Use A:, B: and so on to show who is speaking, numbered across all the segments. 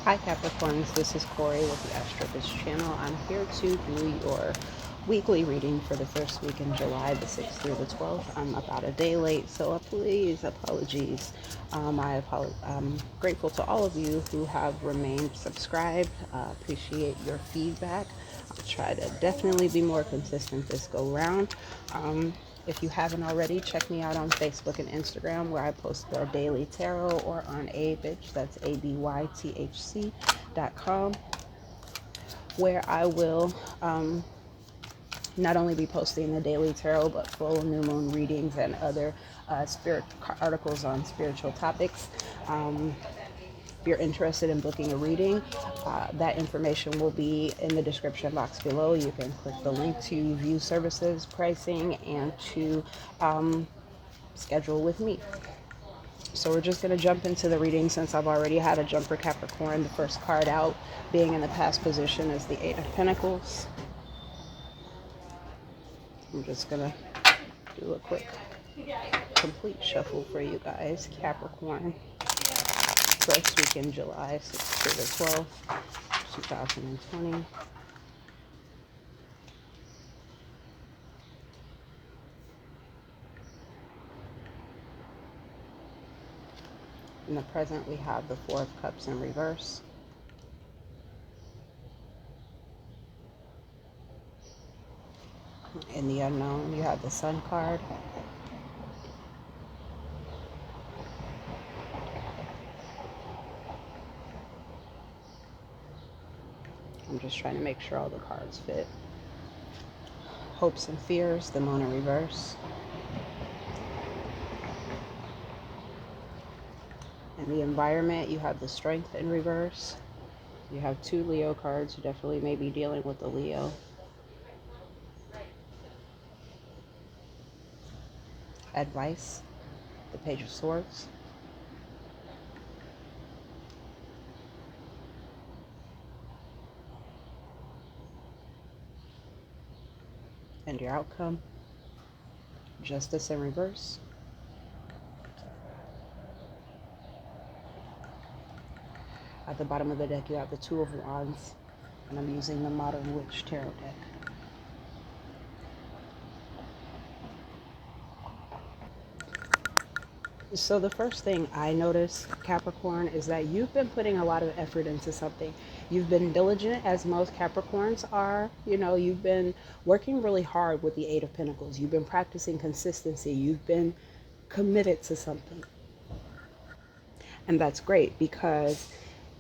A: Hi Capricorns, this is KOri with the Astrobis channel. I'm here to do your weekly reading for the first week in July, the 6th through the 12th. I'm about a day late, so please, apologies. I'm grateful to all of you who have remained subscribed. Appreciate your feedback. I'll try to definitely be more consistent this go round. If you haven't already, check me out on Facebook and Instagram where I post the daily tarot, or on Abytch, that's ABYTHC.com, where I will not only be posting the daily tarot, but full new moon readings and other spirit articles on spiritual topics. If you're interested in booking a reading, that information will be in the description box below. You can click the link to view services, pricing, and to schedule with me. So we're just going to jump into the reading since I've already had a jumper Capricorn. The first card out being in the past position is the Eight of Pentacles. I'm just going to do a quick complete shuffle for you guys. Capricorn, first week in July, 6th to the 12th, 2020. In the present, we have the Four of Cups in reverse. In the unknown, you have the Sun card. I'm just trying to make sure all the cards fit. Hopes and Fears, the Moon in reverse. In the environment, you have the Strength in reverse. You have two Leo cards. You definitely may be dealing with the Leo. Advice, the Page of Swords. And your outcome, Justice in reverse. At the bottom of the deck, you have the Two of Wands, and I'm using the Modern Witch Tarot deck. So the first thing I notice, Capricorn, is that you've been putting a lot of effort into something. You've been diligent, as most Capricorns are. You know, you've been working really hard with the Eight of Pentacles. You've been practicing consistency. You've been committed to something. And that's great because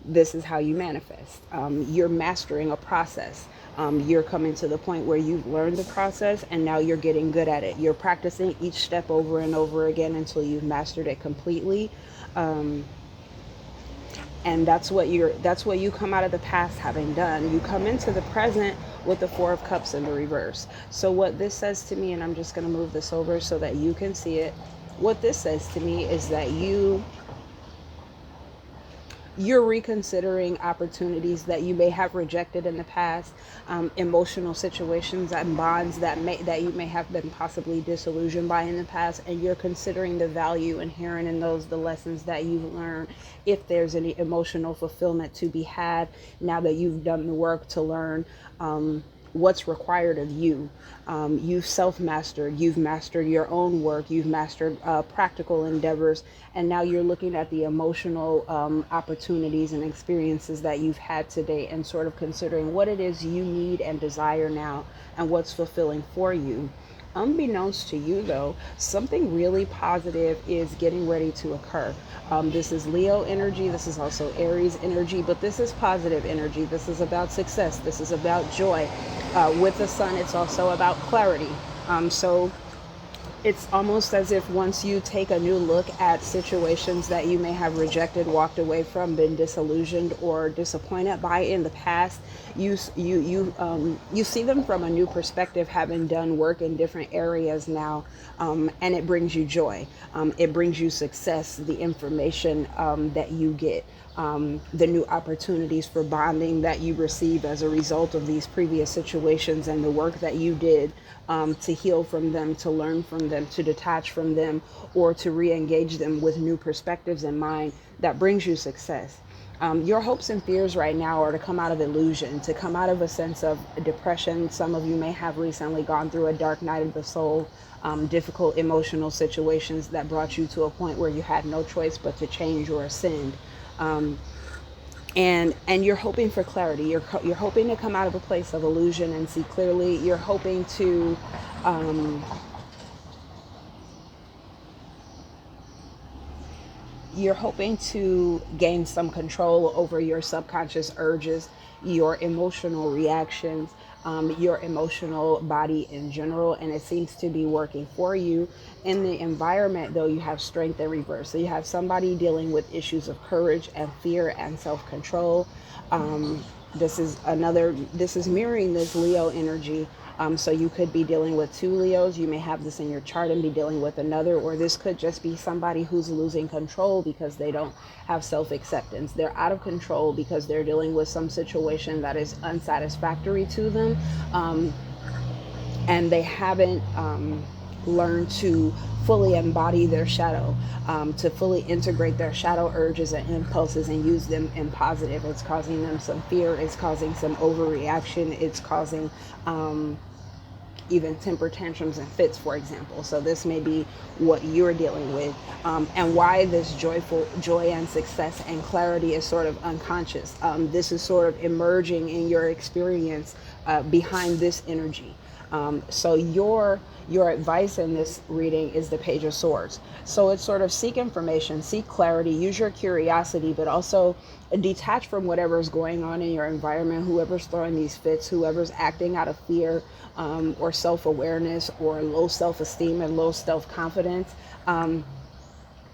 A: this is how you manifest. You're mastering a process. You're coming to the point where you've learned the process and now you're getting good at it. You're practicing each step over and over again until you've mastered it completely. And that's what you come out of the past having done. You come into the present with the Four of Cups in the reverse. So what this says to me, and I'm just going to move this over so that you can see it. What this says to me is that you're reconsidering opportunities that you may have rejected in the past, emotional situations and bonds that you may have been possibly disillusioned by in the past, and you're considering the value inherent in those, the lessons that you've learned, if there's any emotional fulfillment to be had now that you've done the work to learn what's required of you. You've self-mastered, you've mastered your own work, you've mastered practical endeavors, and now you're looking at the emotional opportunities and experiences that you've had today and sort of considering what it is you need and desire now and what's fulfilling for you. Unbeknownst to you, though, something really positive is getting ready to occur. This is Leo energy. This is also Aries energy, but this is positive energy. This is about success. This is about joy. With the Sun, it's also about clarity. So it's almost as if once you take a new look at situations that you may have rejected, walked away from, been disillusioned or disappointed by in the past, you see them from a new perspective, having done work in different areas now, and it brings you joy. It brings you success, the information that you get, the new opportunities for bonding that you receive as a result of these previous situations and the work that you did to heal from them, to learn from them, to detach from them, or to re-engage them with new perspectives in mind, that brings you success. Your hopes and fears right now are to come out of illusion, to come out of a sense of depression. Some of you may have recently gone through a dark night of the soul, difficult emotional situations that brought you to a point where you had no choice but to change or ascend. And you're hoping for clarity. You're hoping to come out of a place of illusion and see clearly. You're hoping to gain some control over your subconscious urges, your emotional reactions, your emotional body in general, and it seems to be working for you. In the environment, though, you have strength in reverse. So you have somebody dealing with issues of courage and fear and self-control. This is mirroring this Leo energy. So you could be dealing with two Leos. You may have this in your chart and be dealing with another, or this could just be somebody who's losing control because they don't have self-acceptance. They're out of control because they're dealing with some situation that is unsatisfactory to them. And they haven't learned to fully embody their shadow, to fully integrate their shadow urges and impulses and use them in positive. It's causing them some fear. It's causing some overreaction. It's causing even temper tantrums and fits, for example. So this may be what you're dealing with, and why this joy and success and clarity is sort of unconscious. This is sort of emerging in your experience behind this energy. So your advice in this reading is the Page of Swords. So it's sort of seek information, seek clarity, use your curiosity, but also detach from whatever's going on in your environment, whoever's throwing these fits, whoever's acting out of fear, or self-awareness, or low self-esteem and low self-confidence.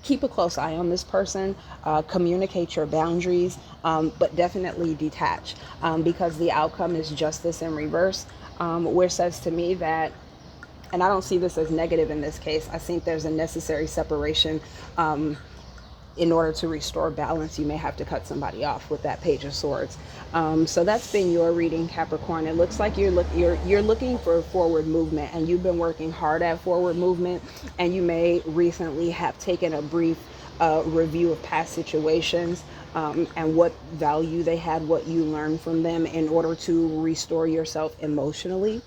A: Keep a close eye on this person, communicate your boundaries, but definitely detach, because the outcome is justice in reverse, which says to me that, and I don't see this as negative in this case, I think there's a necessary separation. In order to restore balance, you may have to cut somebody off with that Page of Swords. So that's been your reading, Capricorn. It looks like you're looking for forward movement, and you've been working hard at forward movement, and you may recently have taken a brief review of past situations, and what value they had, what you learned from them in order to restore yourself emotionally.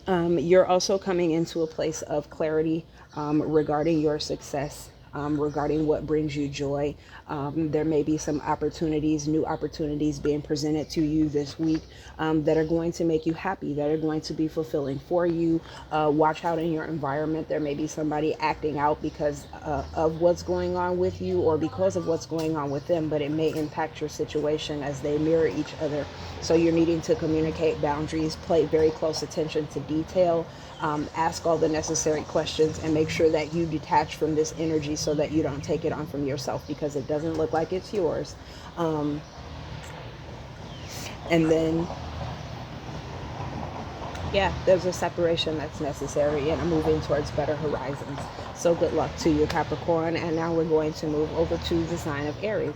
A: You're also coming into a place of clarity regarding your success, regarding what brings you joy. There may be some opportunities, new opportunities being presented to you this week that are going to make you happy, that are going to be fulfilling for you. Watch out in your environment. There may be somebody acting out because of what's going on with you, or because of what's going on with them, but it may impact your situation as they mirror each other. So you're needing to communicate boundaries, pay very close attention to detail, ask all the necessary questions, and make sure that you detach from this energy so that you don't take it on from yourself, because it doesn't look like it's yours. And then, yeah, there's a separation that's necessary and a moving towards better horizons. So good luck to you, Capricorn. And now we're going to move over to the sign of Aries.